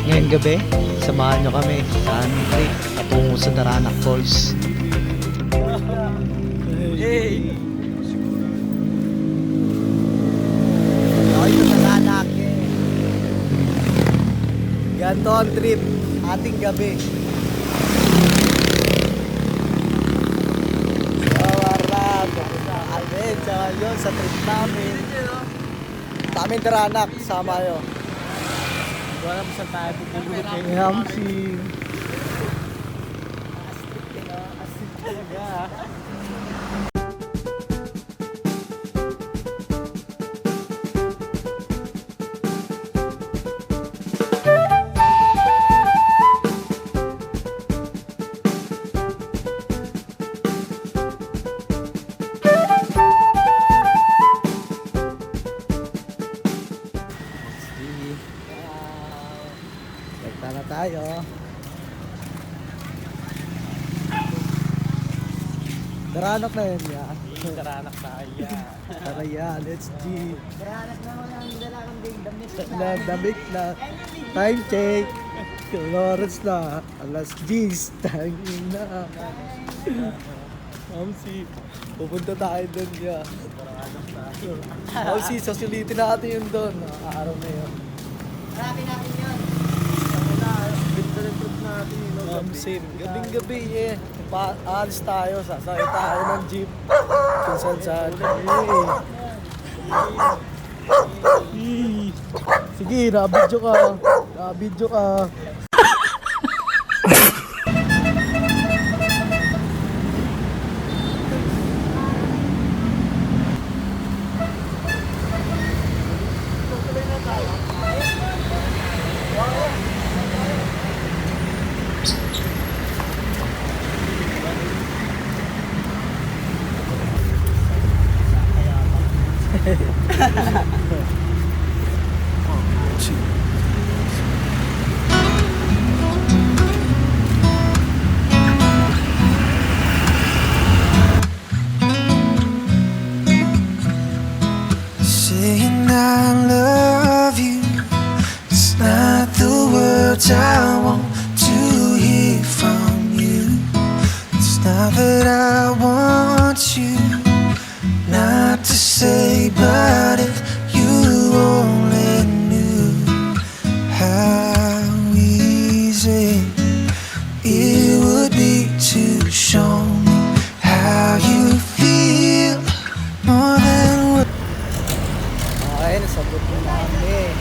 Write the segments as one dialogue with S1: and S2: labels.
S1: Ngayong gabi, samahan nyo kami sa aming trip patungo sa Daranac Falls. Hey! Okay, sa Daranac eh. Ganito ang trip, ating gabi. Sa yun, sa trip namin. Daming Daranac, sama yun.
S2: Wala mo sa tayo pupunta kay
S1: Hamsi. Basta na tayo. Daranac na yun ya.
S2: Daranac tayo.
S1: Tara ya, let's G.
S3: Daranac na mo yung dalakang big damit
S1: Damit na. Time check. Oras na. Alas 10. Time na. Hamsi. Pupunta tayo doon ya. Hamsi, susulitin natin yun doon. Araw na yun.
S3: Marami natin yun.
S1: Hamsi, gabing-gabi eh. Aalis tayo, sasakay tayo ng jeep. Kung saan-saan. Sige, nabidyo ka. Nabidyo ka.
S4: Saying I love you, it's not the words I want to hear from you. It's not that I want you not to say, but if you only knew how easy it would be to show me how you feel more than what.
S1: Okay, nasabot mo namin.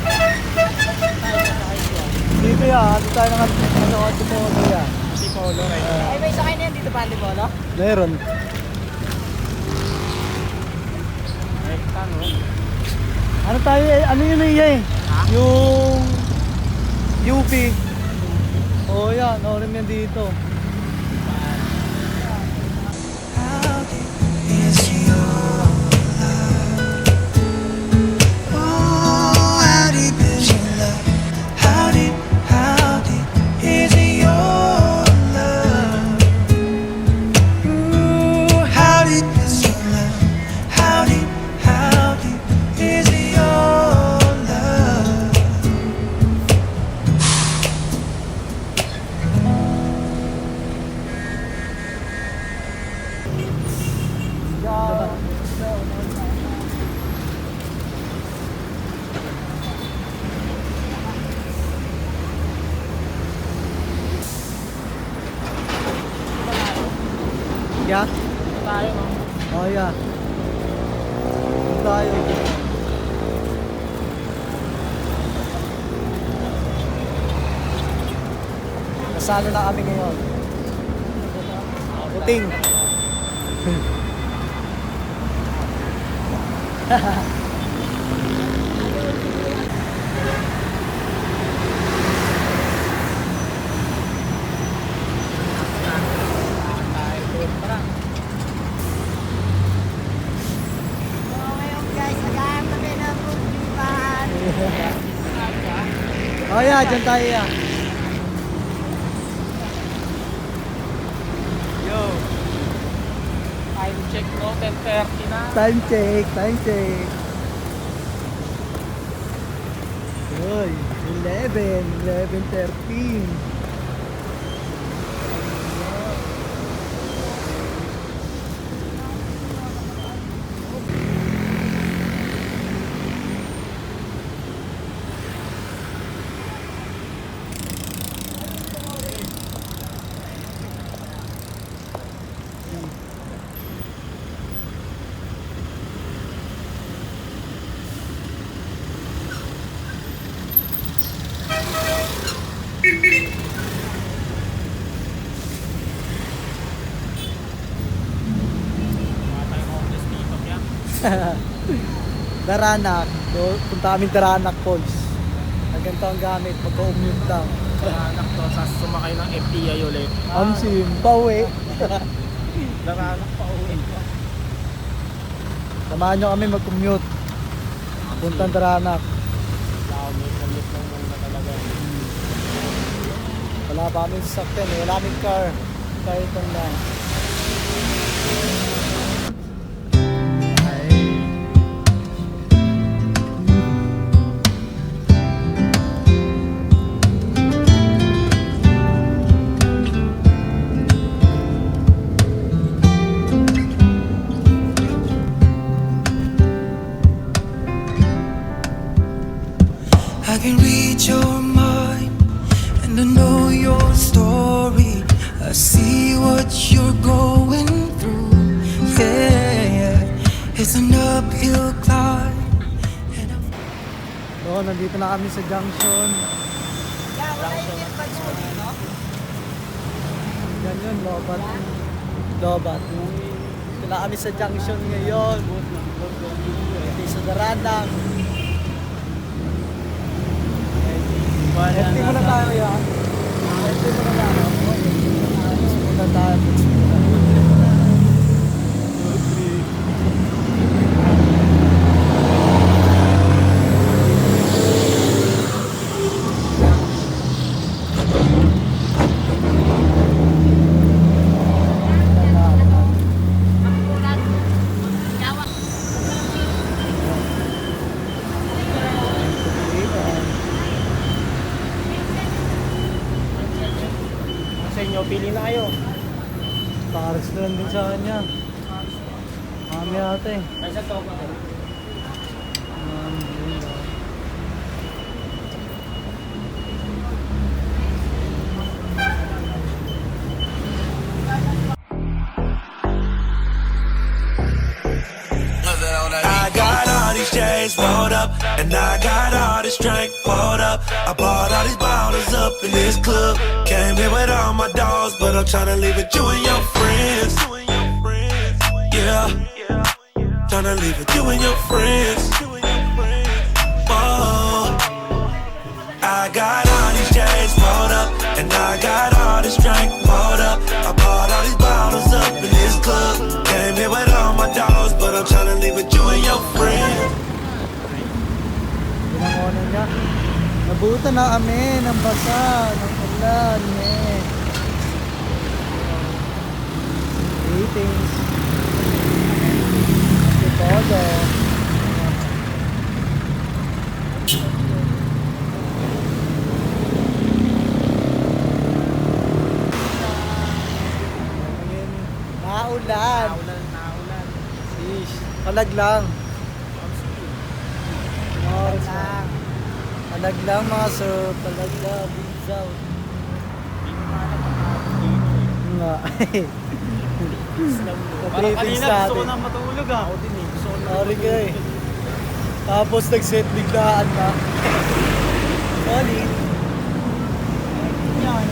S1: Dito yan, ano tayo ng Antipolo yan?
S2: Antipolo, right?
S3: Ay, may sakay na yan dito pa, Antipolo?
S1: Meron. Ano tayo eh? Ano yun eh? Yung UP. Oh yan, orim yan dito.
S4: How deep is your love? Oh, how deep is your love? How deep is your love? Ooh, how deep is your love? How deep is your love?
S1: Yeah?
S2: Tayo, no?
S1: Oh yeah. Tayo. Nasalo na kami ngayon. Puting.
S3: So, ngayon guys, nag-aam kami ng pagbibahan.
S1: Oh yeah, dyan tayo yeah.
S2: Yo! Time check, no? 10:30 na.
S1: Time check, time check. Uy, 11:13.
S2: Mga tayong homeless dito kaya.
S1: Daranak. So, punta kami Daranak Falls. Naganto ang gamit, magka-commute lang.
S2: Anak to, sa sumakay ng FTI ulit.
S1: Ang pauwi.
S2: Daranak pa uwi.
S1: Samahan nyo kami mag-commute. Puntang Daranak.
S2: Lamit lang muna talaga.
S1: Wala pa kami sasakyan eh. Wala kaming car. Kahit lang. Ay.
S4: I can read your mind and I know your story. I see what you're going through. Yeah, it's an uphill climb. And I'm
S1: So, nandito na kami sa junction.
S3: Yeah, wala yung earbuds mo dito.
S1: Yan yun, Lobat. Lobat. Dito na kami sa junction ngayon. Dito sa Daranak. Empty muna tayo yan. Empty muna tayo. Muna tayo.
S2: Sa inyo, pili na kayo.
S1: Pares na lang din sa kanya. Mami ate.
S2: Ay, sa to ko.
S4: I got all these chains rolled up, and I got all this drink poured up. I bought all these bottles up in this club. Came here with all my dogs, but I'm tryna leave with you and your friends. Yeah, tryna leave with you and your friends. Oh, I got all these chains rolled up, and I got all this drink poured up. I bought all these bottles up in this club. Came here with all my dogs, but I'm tryna leave with you and your friends.
S1: Pinangonan niya. Nabutan na kami ng basa, ng ulan, eh. Greetings. Todo. Naulan.
S2: Naulan.
S1: Fish. Palag lang. Palag lang. Palag lang mga sir. Palag lang. Bizaw. Nga.
S2: Parang
S1: Trippings
S2: kanina gusto ko
S1: natin.
S2: na matulog ah. Ako din eh. Gusto ko na
S1: Sorry ka eh. Tapos nag-set biglaan ka. Sorry. Yan.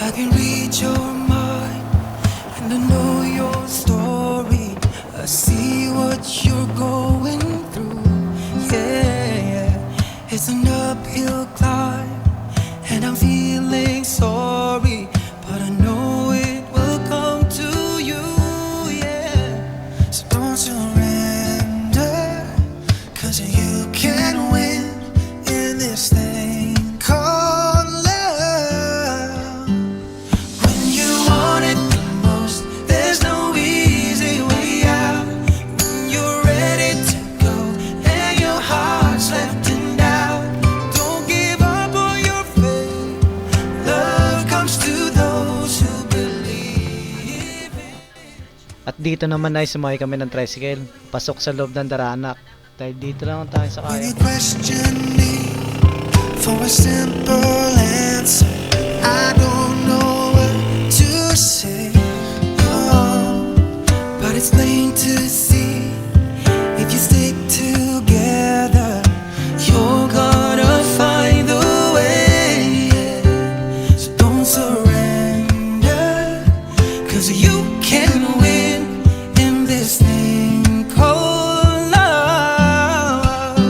S4: I can read your mind.
S1: At dito naman ay sumakay kami ng tricycle. Pasok sa loob ng Daranak. Dahil dito lang tayo sa
S4: When
S1: kaya.
S4: you question me for a simple answer, I don't know what to say. Oh, but it's plain to see if you stick together, you're gonna find the way. So don't surrender, 'cause you can win in this thing called love.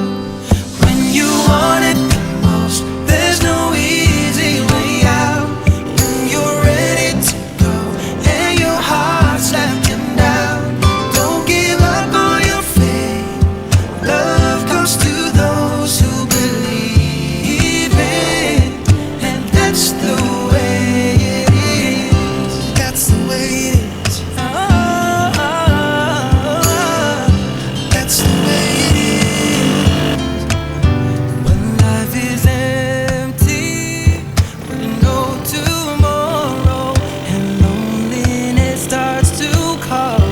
S4: When you want it the most, there's no easy way out. When you're ready to go and your heart's lacking down, don't give up on your faith. Love comes to those who believe in, and that's the way it is. That's the way it is. That's the way it is. When life is empty, with no tomorrow, and loneliness starts to call,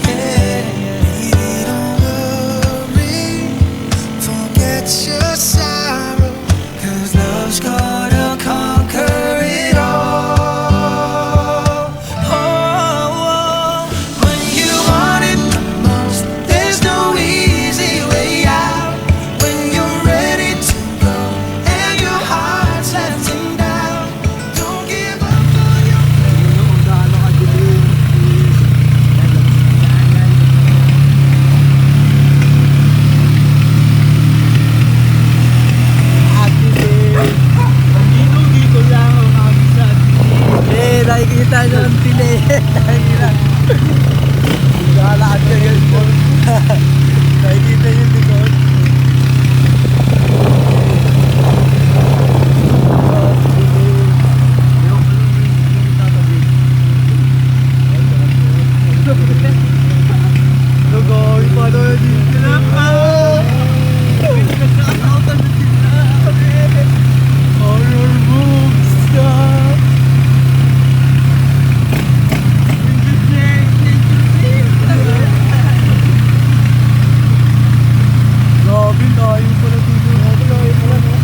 S4: yeah, baby, don't worry, forget your sorrow, 'cause love's gonna conquer it all. Oh, when you want it the most, there's no easy way out. When you're ready to go and your heart's letting down, don't give up on your
S2: Dito lang ang aming sa
S1: Nakikita nyo ang pili. Galaan ka yun. Nakikita yung likod. Lugoy pa doon dito na pa. All your moves stop. Grabe, tayo pala dito. Tayo pala, no?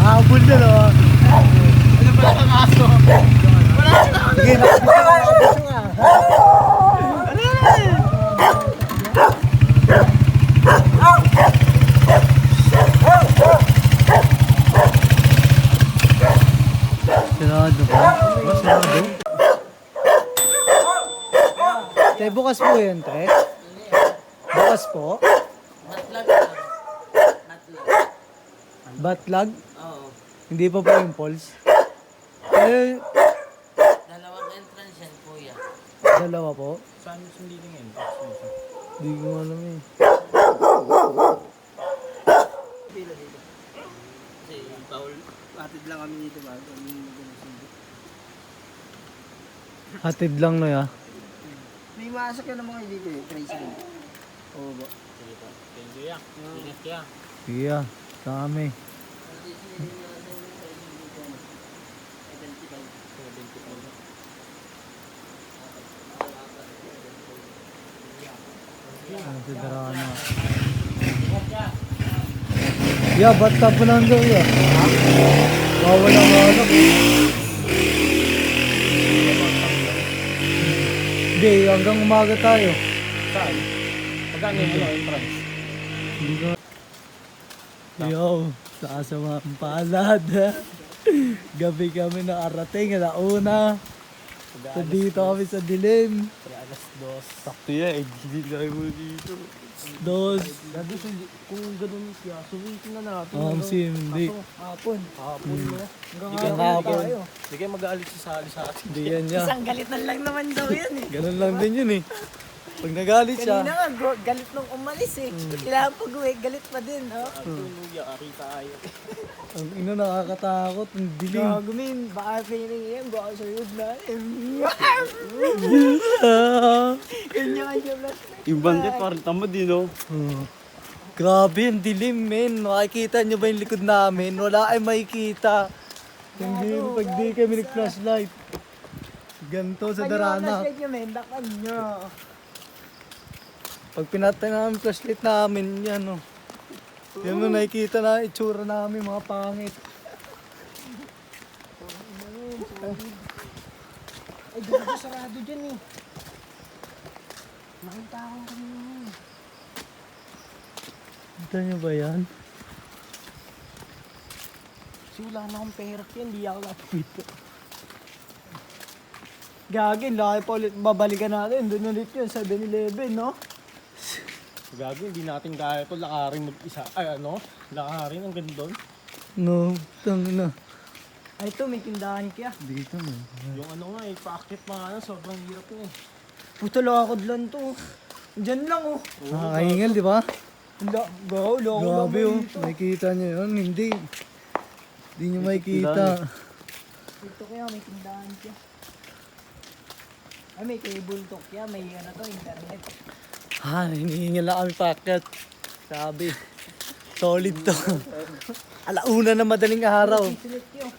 S1: Habol na lo. Ano ba ang aso? Wala na. Sige na. Sarado ba? Sarado? Te, bukas po yun, Tre? Bukas po? Batlag?
S5: Oo.
S1: Hindi pa po yung Pulse? Eh,
S5: Dalawang entrance yan, kuya.
S1: dalawa po?
S2: Saan sundin ngayon?
S1: Hindi ko alam eh.
S5: Kasi yung Paul, atid lang kami dito ba?
S1: Hatid lang na ya.
S5: May masak yan ng mga dito eh, tricycle.
S1: Oo ba?
S2: Sige po. Thank you, ya. Ingat kaya.
S1: Sige ah, kami. Si Darana. Ya, ba't tapo lang daw ya? Bawal ang alak. hanggang umaga tayo.
S2: Saan? Pagkano yung entrance?
S1: Yo, sasama ang palad. Gabi kami nakarating, alauna. So dito kami sa dilim.
S2: Alas 2.
S1: Sakto yan, hindi tayo mo dito. Dos.
S5: Kung ganun siya, suwitin na natin.
S1: Sim, hindi.
S5: Hapon.
S2: Hapon mo.
S5: Hanggang
S1: Hanggang
S5: araw
S1: hapon.
S5: tayo.
S2: Hindi kayo mag-aalis sa sali sa atin.
S1: Hindi yan niya.
S3: Isang galitan lang naman daw yan eh.
S1: Ganun lang din yun eh. Pag nagalit siya,
S3: Kanina nga, galit nung umalis eh. Kailangan pag-uwi, galit pa din. Oh.
S2: Tulog yung ari tayo.
S1: ang ina nakakatakot, ang dilim.
S3: Gago min, baka feeling yan, baka sa'yo na. Ganyan siya lang.
S5: Yung bandit parang tamad din, no?
S1: Grabe, ang dilim, men. Makikita nyo ba yung likod namin? Wala ay makikita. Hindi, pag di kami nag-flashlight. Ganto sa darana.
S3: Flashlight nyo, men, dakpan nyo.
S1: Pag pinatay namin flashlight namin, yan o. Yan o, nakikita na itsura namin, mga pangit.
S3: Ay, gago sarado dyan eh. Makita ko kanina.
S1: Kita nyo ba yan?
S3: Kasi wala na akong pera yan, hindi ako lapito. Gagin, laki pa ulit babalikan natin. Doon ulit yun, 7-Eleven, no?
S2: Gago, hindi natin kaya ito lakarin mag-isa. Ay ano? Lakarin ang ganda doon.
S1: No, tang na.
S3: Ay, ito, may tindahan kaya.
S1: Dito mo.
S2: Yung ano nga, paakit pa nga na, sobrang hirap yun eh.
S3: Puto lakad lang to. Diyan lang, oh.
S1: Nakakahingal, di ba?
S3: Go, loko lang.
S1: Grabe oh, nakikita nyo yun. Hindi. Hindi nyo makikita.
S3: Ito kaya, may tindahan kaya. Ay, may cable talk kaya. May ano to, internet.
S1: Ha, hinihingal lang kami packet. Sabi. Solid to. Alauna na madaling araw.
S3: Silit yun.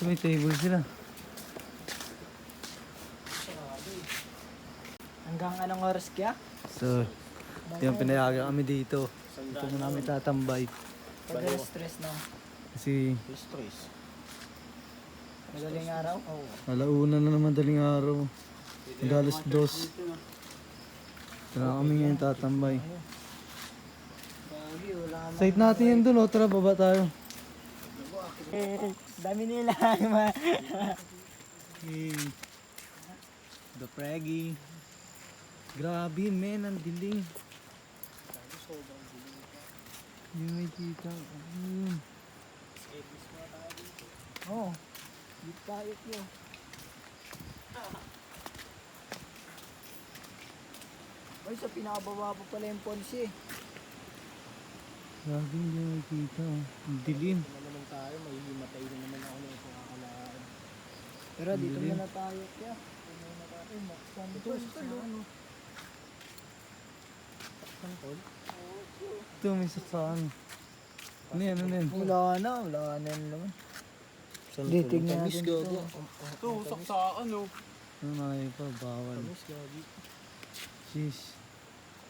S1: May table sila.
S3: Hanggang anong oras kaya?
S1: So, yung pinayagan kami dito. Dito mo namin tatambay.
S3: Pag-stress na.
S1: Kasi
S2: Stress.
S3: Madaling araw? Oo.
S1: alauna na naman madaling araw. Galas dos. Kaya kami ngayon tatambay.
S3: Gagi, wala na.
S1: Site natin yun dun, tara baba tayo.
S3: Dami nila.
S1: Hey. The Praggy. Grabe men, ang dilim. Hindi may kita.
S3: Oo. Di tayo yun. Ay, sa pinakababa pa pala yung Ponce.
S1: Grabe hindi may kita. Ang dilim.
S2: naman tayo, may himatay na naman ako na ito kakalaan.
S3: Pero dito
S1: Dilim.
S3: muna tayo kaya. Dito muna tayo. Ito,
S1: Ito may saksakan. Ano yan, ano yan?
S3: wala na yun naman. Hindi, tignan natin ito.
S2: Ito, saksaan no.
S1: Ano na kayo pa, bawal. Jeez.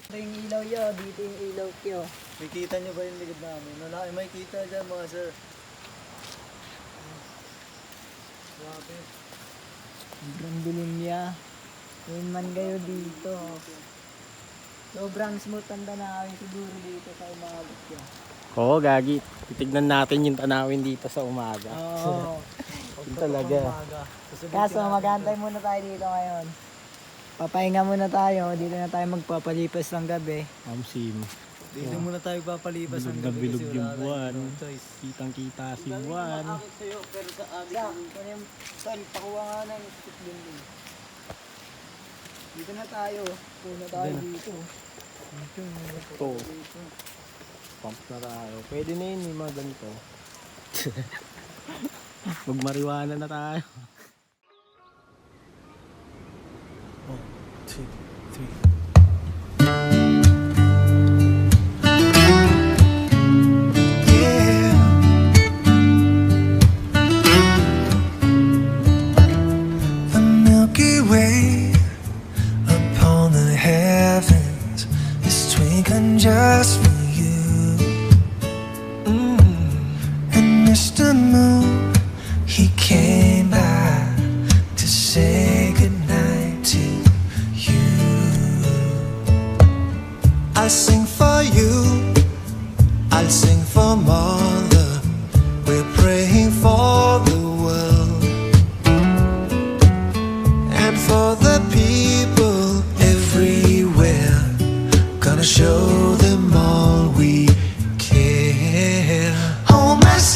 S3: Ito yung ilaw yun. Dito yung ilaw kyo.
S1: May kita nyo ba yung likod namin? Wala kayo may kita dyan mga sir. Grabe.
S3: Sobrang dilim niya. Yun man kayo dito. Sobrang smooth ang tanawin siguro dito sa umagot kyo.
S2: Oo, gagi. Titignan natin yung tanawin dito sa umaga.
S3: Oo.
S2: Yun talaga.
S3: Kaso magantay muna tayo dito ngayon. Papahinga muna tayo. Dito na tayo magpapalipas ng gabi.
S2: Sim.
S1: Dito muna tayo papalipas
S2: Bilog
S1: ng
S2: na
S1: gabi
S2: bilog
S1: kasi
S2: yung
S1: wala
S2: buwan.
S1: tayong choice.
S2: Kitang-kita si Juan.
S3: Saan, pakuha nga ng stick din. Dito na tayo. Puna tayo dito.
S2: Ito. Pump na tayo. Pwede na yun, yung mga ganito. Magmariwana na tayo.
S1: 1, 2, 3.
S4: Yeah. The Milky Way upon the heavens is twinkling just for you. And Mr. Moon, he came by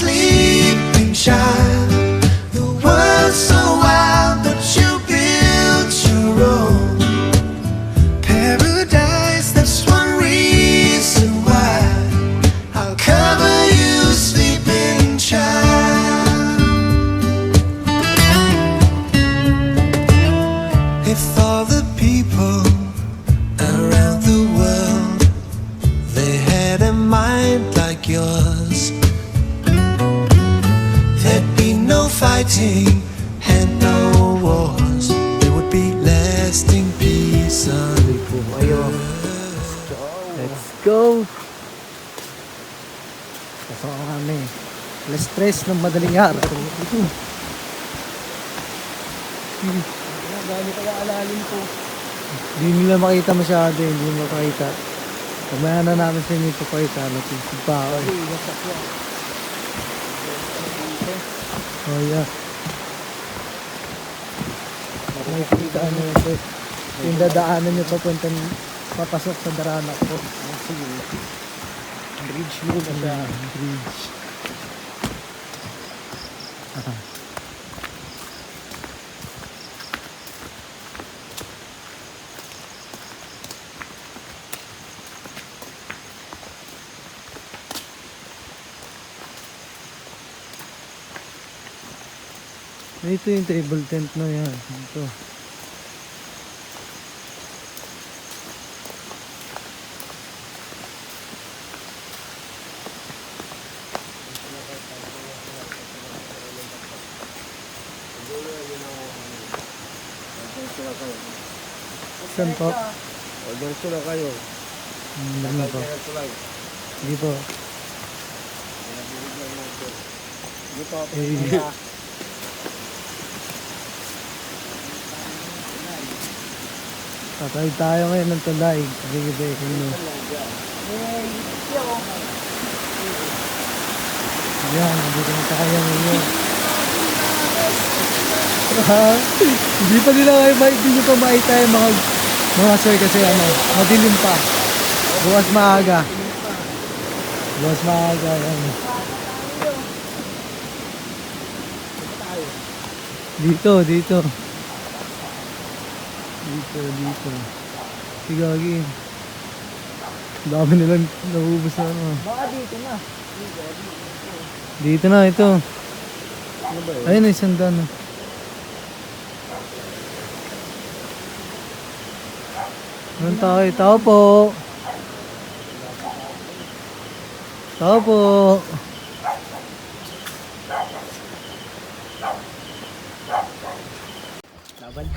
S4: sleeping child. The world's so wild, but you built your own paradise. That's one reason why I'll cover you, sleeping child. If all the people around the world, they had a mind like yours, there'd be no fighting and no wars. There would be lasting peace on
S1: Let's go! Pasok kami. Alas 3 ng madaling araw.
S5: Gano'n kaya alalim ko.
S1: Hindi nila makita masyado, hindi nila makita. Kamaya na namin sa inyo ipapakita. Natisig pa ako. Oh yeah. Makikita nyo ito. Yung dadaanan nyo papasok sa Daranak po.
S5: Sige. Bridge mo na siya.
S1: Bridge. Ito yung table tent na yan. Ito. Saan po?
S5: Order sila kayo.
S1: Ano po? Sige po. Eh, tatawid tayo ngayon ng tulay. Sige ba, ano? Yan, dito na tayo ngayon. Hindi pa nila hindi nyo pa makita yung mga sir kasi ano, madilim pa. Bukas maaga. Bukas maaga. Yan. Dito. Dito. Sigagi. Dami nilang naubos na ano.
S3: Baka dito na.
S1: Dito na ito. Ayun, isang daan. Anong tayo? Tao po. Tao po.
S5: Laban.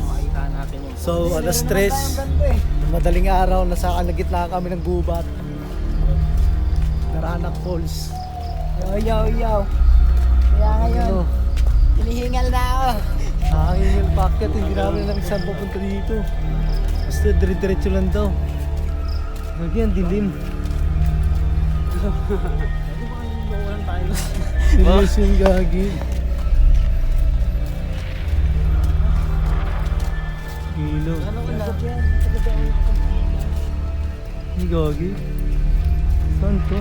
S5: Makita natin yung
S1: So, alas 3. Madaling araw, nasa kalagitnaan kami ng gubat. Daranak Falls.
S3: Yo. Kaya ngayon,
S1: Ano?
S3: hinihingal na ako.
S1: Nakakingil packet, hindi namin alam saan pupunta dito. Basta dire-diretso lang daw. Lagi ang dilim.
S5: Mawalan tayo.
S1: Seryoso yung gagi. Ilaw. Ang gagi. Saan to?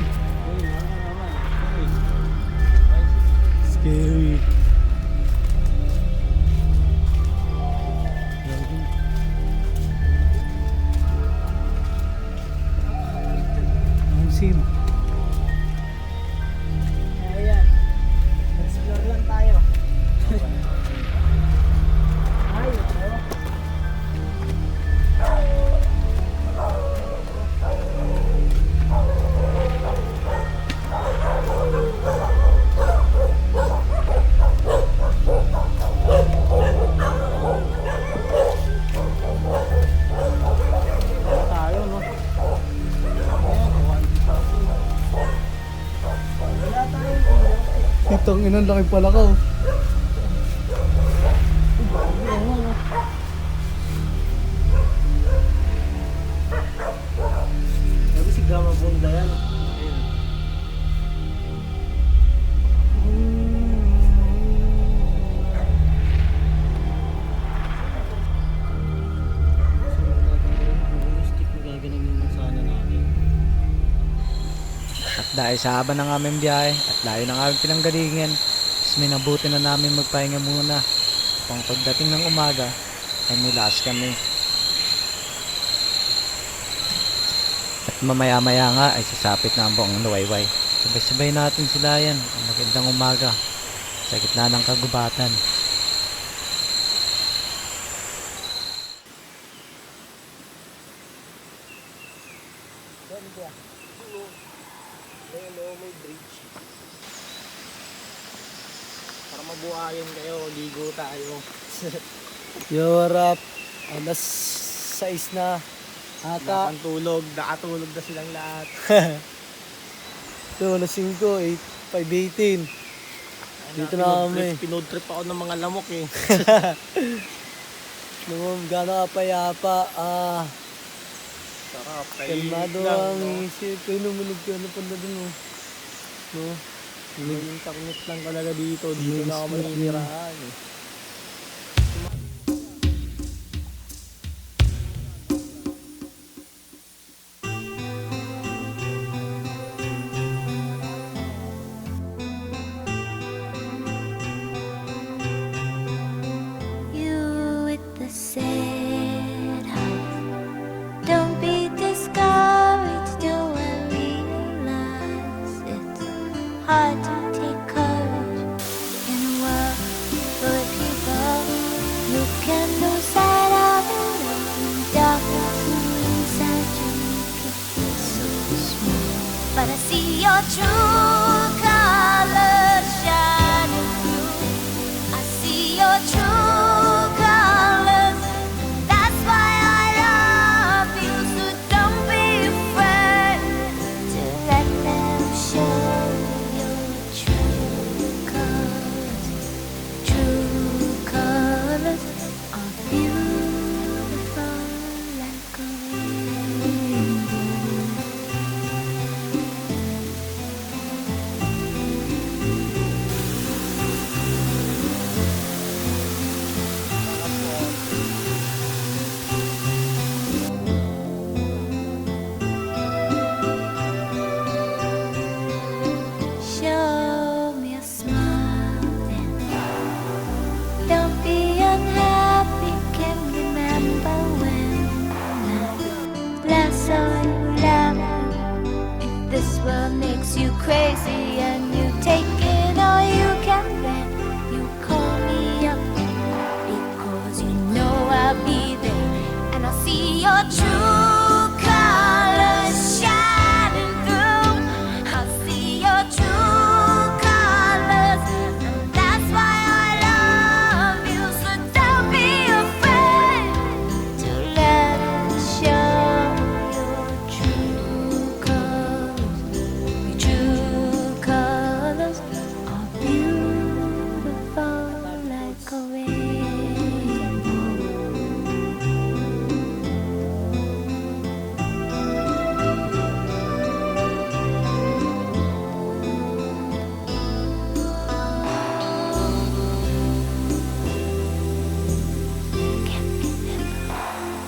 S1: Scary. Gagi. Ang sim.
S3: Ayan. Explore lang tayo. Ay, ito.
S5: Tayo, no?
S1: Itong inang laki pala ko.
S5: Sabi si Gama Bunda yan. Stick na gaganin sana natin.
S1: dahil sa haba ng aming biyahe at layo ng aming pinanggalingan, mas minabuti na namin magpahinga muna. Pang pagdating ng umaga ay mulaas kami. At mamaya-maya nga ay sasapit na ang buong Nuwayway. Sabay-sabay natin sila yan. Ang magandang umaga sa gitna ng kagubatan.
S2: May bridge. Para mabuhayan kayo, ligo tayo.
S1: Yo, rap. Alas 6 na. Ata.
S2: Nakatulog na silang lahat.
S1: Ito, alas 5, 5:18. Dito na kami.
S2: Pinood trip ako ng mga lamok eh.
S1: Naman, gano'n kapayapa.
S2: Sarap.
S1: Kalmado
S2: lang,
S1: ang
S2: no?
S1: isip. Kaya numunog ka na pala dun, oh. No?
S2: May internet lang talaga dito. Dito na ako maninirahan eh.
S6: You with the sad heart. Don't be discouraged. Do I realize it's hard to take courage in a world full of people who can lose sight of the darkness inside you make it feel so small. But I see your true colors shining through. I see your true colors. That's why I love you. So don't be afraid to let them show your true colors. True colors are beautiful like a rainbow. Show me a smile then. Don't be unhappy. Can remember when I last saw you laugh. If this world makes you crazy and you take it all you can bear, you call me up because you know I'll be there and I'll see your true colors shining through. I'll see your true colors, and that's why I love you. So don't be afraid to let it show your true colors. Your true colors are beautiful like a rainbow. Can't remember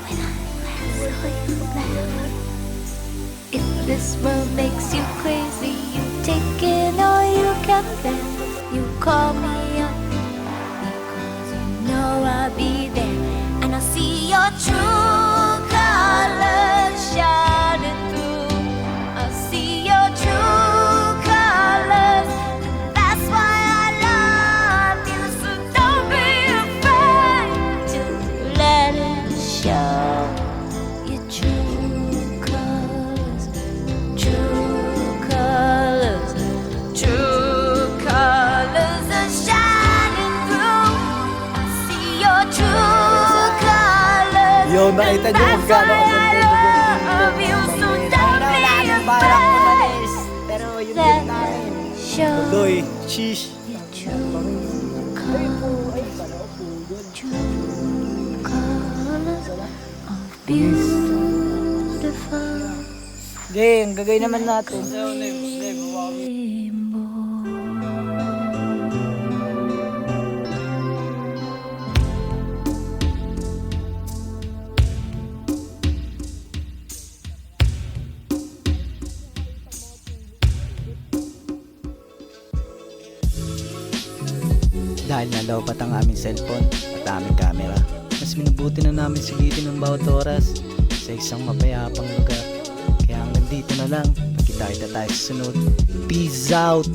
S6: when I last saw you laugh. If this world makes you crazy, you take it all you can bear. You call me up because you know I'll be there and I'll see your true colors shining through. I'll see your true colors, and that's why I love you. So don't be afraid to let it show your true colors. True colors, true colors are shining through. I see your true colors.
S1: Yo, nakita niyo kung gaano ang ganda ng
S6: love you, so don't be afraid.
S3: Pero yun
S6: Let
S3: din namin.
S6: it show
S1: Doy, cheese.
S6: your true colors. True colors of beautiful
S3: Game, gagawin naman natin.
S6: rainbow.
S1: Dahil nalobat ang aming cellphone at aming camera, mas minubuti na namin sulitin ang bawat oras sa isang mapayapang lugar. Kaya hanggang dito na lang, magkita tayo sa sunod. Peace out!